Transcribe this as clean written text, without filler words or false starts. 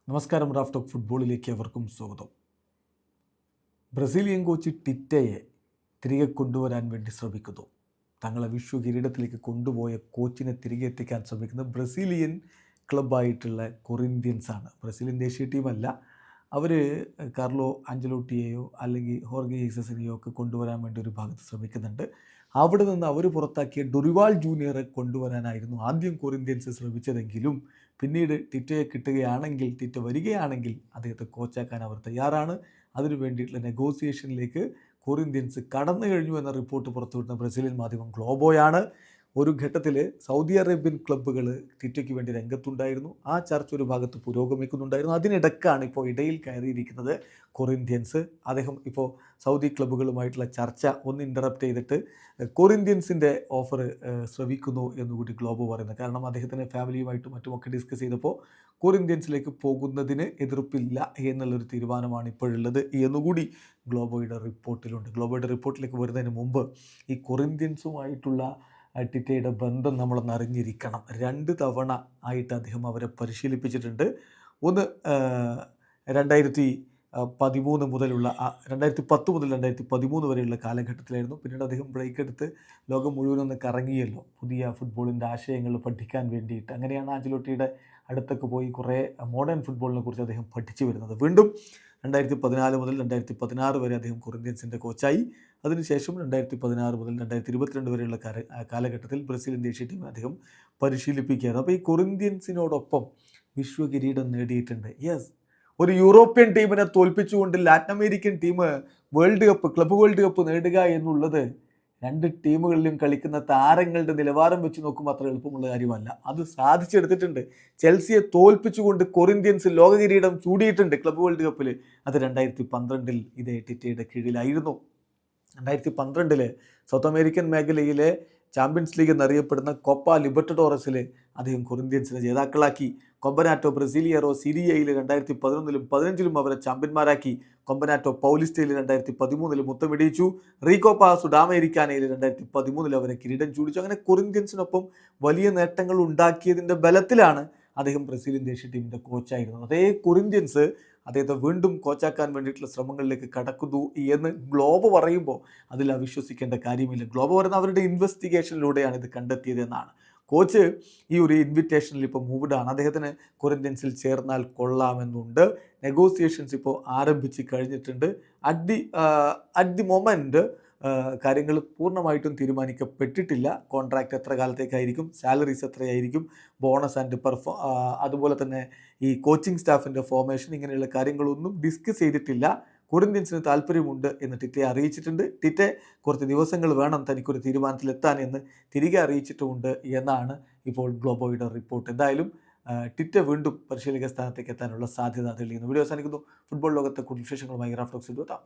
നമസ്കാരം. Raf talk ഫുട്ബോളിലേക്ക് അവർക്കും സ്വാഗതം. ബ്രസീലിയൻ കോച്ച് ടിറ്റയെ തിരികെ കൊണ്ടുവരാൻ വേണ്ടി ശ്രമിക്കുന്നു. തങ്ങളെ വിശ്വ കിരീടത്തിലേക്ക് കൊണ്ടുപോയ കോച്ചിനെ തിരികെ എത്തിക്കാൻ ശ്രമിക്കുന്ന ബ്രസീലിയൻ ക്ലബ്ബായിട്ടുള്ള കൊറിന്ത്യൻസാണ്. ബ്രസീലിയൻ ദേശീയ ടീമല്ല. അവർ കാർലോ ആഞ്ചലോട്ടിയെയോ അല്ലെങ്കിൽ ഹോർഗെ ജീസസിനെയോ ഒക്കെ കൊണ്ടുവരാൻ വേണ്ടി ഒരു ഭാഗത്ത് ശ്രമിക്കുന്നുണ്ട്. അവിടെ നിന്ന് അവർ പുറത്താക്കിയ ഡൊറിവാൾ ജൂനിയറെ കൊണ്ടുവരാനായിരുന്നു ആദ്യം കൊറിന്ത്യൻസ് ശ്രമിച്ചതെങ്കിലും പിന്നീട് ടിറ്റയെ കിട്ടുകയാണെങ്കിൽ, ടിറ്റ വരികയാണെങ്കിൽ അദ്ദേഹത്തെ കോച്ചാക്കാൻ അവർ തയ്യാറാണ്. അതിനു വേണ്ടിയിട്ടുള്ള നെഗോസിയേഷനിലേക്ക് കൊറിന്ത്യൻസ് കടന്നു കഴിഞ്ഞു എന്ന റിപ്പോർട്ട് പുറത്തുവിടുന്ന ബ്രസീലിയൻ മാധ്യമം ഗ്ലോബോയാണ്. ഒരു ഘട്ടത്തിൽ സൗദി അറേബ്യൻ ക്ലബ്ബുകൾ ടിറ്റയ്ക്ക് വേണ്ടി രംഗത്തുണ്ടായിരുന്നു. ആ ചർച്ച ഒരു ഭാഗത്ത് പുരോഗമിക്കുന്നുണ്ടായിരുന്നു. അതിനിടക്കാണ് ഇപ്പോൾ ഇടയിൽ കയറിയിരിക്കുന്നത് കൊറിന്ത്യൻസ്. അദ്ദേഹം ഇപ്പോൾ സൗദി ക്ലബ്ബുകളുമായിട്ടുള്ള ചർച്ച ഒന്ന് ഇൻ്ററപ്റ്റ് ചെയ്തിട്ട് കൊറിന്ത്യൻസിൻ്റെ ഓഫർ ശ്രവിക്കുന്നു എന്നുകൂടി ഗ്ലോബോ പറയുന്നത്. കാരണം അദ്ദേഹത്തിൻ്റെ ഫാമിലിയുമായിട്ടും മറ്റുമൊക്കെ ഡിസ്കസ് ചെയ്തപ്പോൾ കൊറിന്ത്യൻസിലേക്ക് പോകുന്നതിന് എതിർപ്പില്ല എന്നുള്ളൊരു തീരുമാനമാണ് ഇപ്പോഴുള്ളത് എന്നുകൂടി ഗ്ലോബോയുടെ റിപ്പോർട്ടിലുണ്ട്. ഗ്ലോബോയുടെ റിപ്പോർട്ടിലേക്ക് വരുന്നതിന് മുമ്പ് ഈ കൊറിന്ത്യൻസുമായിട്ടുള്ള ടിറ്റയുടെ ബന്ധം നമ്മളൊന്ന് അറിഞ്ഞിരിക്കണം. 2 തവണ ആയിട്ട് അദ്ദേഹം അവരെ പരിശീലിപ്പിച്ചിട്ടുണ്ട്. ഒന്ന് 2013 മുതലുള്ള 2010 മുതൽ 2013 വരെയുള്ള കാലഘട്ടത്തിലായിരുന്നു. പിന്നീട് അദ്ദേഹം ബ്രേക്ക് എടുത്ത് ലോകം മുഴുവനൊന്ന് കറങ്ങിയല്ലോ പുതിയ ഫുട്ബോളിൻ്റെ ആശയങ്ങൾ പഠിക്കാൻ വേണ്ടിയിട്ട്. അങ്ങനെയാണ് ആഞ്ചലോട്ടിയുടെ അടുത്തൊക്കെ പോയി കുറേ മോഡേൺ ഫുട്ബോളിനെ കുറിച്ച് അദ്ദേഹം പഠിച്ചു വരുന്നത്. വീണ്ടും 2014 മുതൽ 2016 വരെ അദ്ദേഹം കൊറിന്ത്യൻസിൻ്റെ കോച്ചായി. അതിനുശേഷം 2016 മുതൽ 2022 വരെയുള്ള കാലഘട്ടത്തിൽ ബ്രസീലിയൻ ദേശീയ ടീമിനെ അദ്ദേഹം പരിശീലിപ്പിക്കുകയായിരുന്നു. അപ്പോൾ ഈ കൊറിന്ത്യൻസിനോടൊപ്പം വിശ്വ കിരീടം നേടിയിട്ടുണ്ട്. യെസ്, ഒരു യൂറോപ്യൻ ടീമിനെ തോൽപ്പിച്ചുകൊണ്ട് Latin American team world cup, club world cup നേടുക എന്നുള്ളത് 2 ടീമുകളിലും കളിക്കുന്ന താരങ്ങളുടെ നിലവാരം വെച്ച് നോക്കുമ്പോൾ അത്ര എളുപ്പമുള്ള കാര്യമല്ല. അത് സാധിച്ചെടുത്തിട്ടുണ്ട്. ചെൽസിയെ തോൽപ്പിച്ചുകൊണ്ട് കൊറിന്ത്യൻസ് ലോക കിരീടം ചൂടിയിട്ടുണ്ട് ക്ലബ്ബ് വേൾഡ് കപ്പിൽ. അത് 2012 ഇതേ ടിറ്റയുടെ കീഴിലായിരുന്നു. 2012 സൗത്ത് അമേരിക്കൻ മേഖലയിലെ ചാമ്പ്യൻസ് ലീഗ് എന്നറിയപ്പെടുന്ന കോപ്പ ലിബർട്ടഡോറസിൽ അദ്ദേഹം കൊറിന്ത്യൻസിനെ ജേതാക്കളാക്കി. കൊമ്പനാറ്റോ ബ്രസീലിയറോ സിരിയയിൽ 2011 15 അവരെ ചാമ്പ്യന്മാരാക്കി. കൊമ്പനാറ്റോ പൗലിസ്റ്റയിൽ 2013 മുത്തമിടിച്ചു. റീകോപ്പ സുഡാമേരിക്കാനയിൽ 2013 അവരെ കിരീടം ചൂടിച്ചു. അങ്ങനെ കൊറിന്ത്യൻസിനൊപ്പം വലിയ നേട്ടങ്ങൾ ഉണ്ടാക്കിയതിൻ്റെ ബലത്തിലാണ് അദ്ദേഹം ബ്രസീലിയൻ ദേശീയ ടീമിൻ്റെ കോച്ചായിരുന്നത്. അതേ കൊറിന്ത്യൻസ് അദ്ദേഹത്തെ വീണ്ടും കോച്ചാക്കാൻ വേണ്ടിയിട്ടുള്ള ശ്രമങ്ങളിലേക്ക് കടക്കുന്നു എന്ന് ഗ്ലോബ് പറയുമ്പോൾ അതിൽ അവിശ്വസിക്കേണ്ട കാര്യമില്ല. ഗ്ലോബ് പറയുന്ന അവരുടെ ഇൻവെസ്റ്റിഗേഷനിലൂടെയാണ് ഇത് കണ്ടെത്തിയത് എന്നാണ്. കോച്ച് ഈ ഒരു ഇൻവിറ്റേഷനിൽ ഇപ്പോൾ മൂവ്ഡാണ്. അദ്ദേഹത്തിന് കൊറിന്ത്യൻസിൽ ചേർന്നാൽ കൊള്ളാമെന്നുണ്ട്. നെഗോസിയേഷൻസ് ഇപ്പോൾ ആരംഭിച്ച് കഴിഞ്ഞിട്ടുണ്ട്. അറ്റ് ദി മൊമെൻറ്റ് കാര്യങ്ങൾ പൂർണ്ണമായിട്ടും തീരുമാനിക്കപ്പെട്ടിട്ടില്ല. കോൺട്രാക്റ്റ് എത്ര കാലത്തേക്കായിരിക്കും, സാലറീസ് എത്രയായിരിക്കും, ബോണസ് ആൻഡ് അതുപോലെ തന്നെ ഈ കോച്ചിങ് സ്റ്റാഫിൻ്റെ ഫോർമേഷൻ, ഇങ്ങനെയുള്ള കാര്യങ്ങളൊന്നും ഡിസ്കസ് ചെയ്തിട്ടില്ല. കൊറിന്ത്യൻസിന് താല്പര്യമുണ്ട് എന്ന് ടിറ്റയെ അറിയിച്ചിട്ടുണ്ട്. ടിറ്റെ കുറച്ച് ദിവസങ്ങൾ വേണം തനിക്കൊരു തീരുമാനത്തിലെത്താൻ എന്ന് തിരികെ അറിയിച്ചിട്ടുമുണ്ട് എന്നാണ് ഇപ്പോൾ ഗ്ലോബോയുടെ റിപ്പോർട്ട്. എന്തായാലും ടിറ്റ വീണ്ടും പരിശീലക സ്ഥാനത്തേക്ക് എത്താനുള്ള സാധ്യത തെളിയുന്നു. വീഡിയോ അവസാനിക്കുന്നു. ഫുട്ബോൾ ലോകത്തെ കൂടുതൽ വിശേഷങ്ങളുമായി റാഫ് ടോക്സിൽ എത്താം.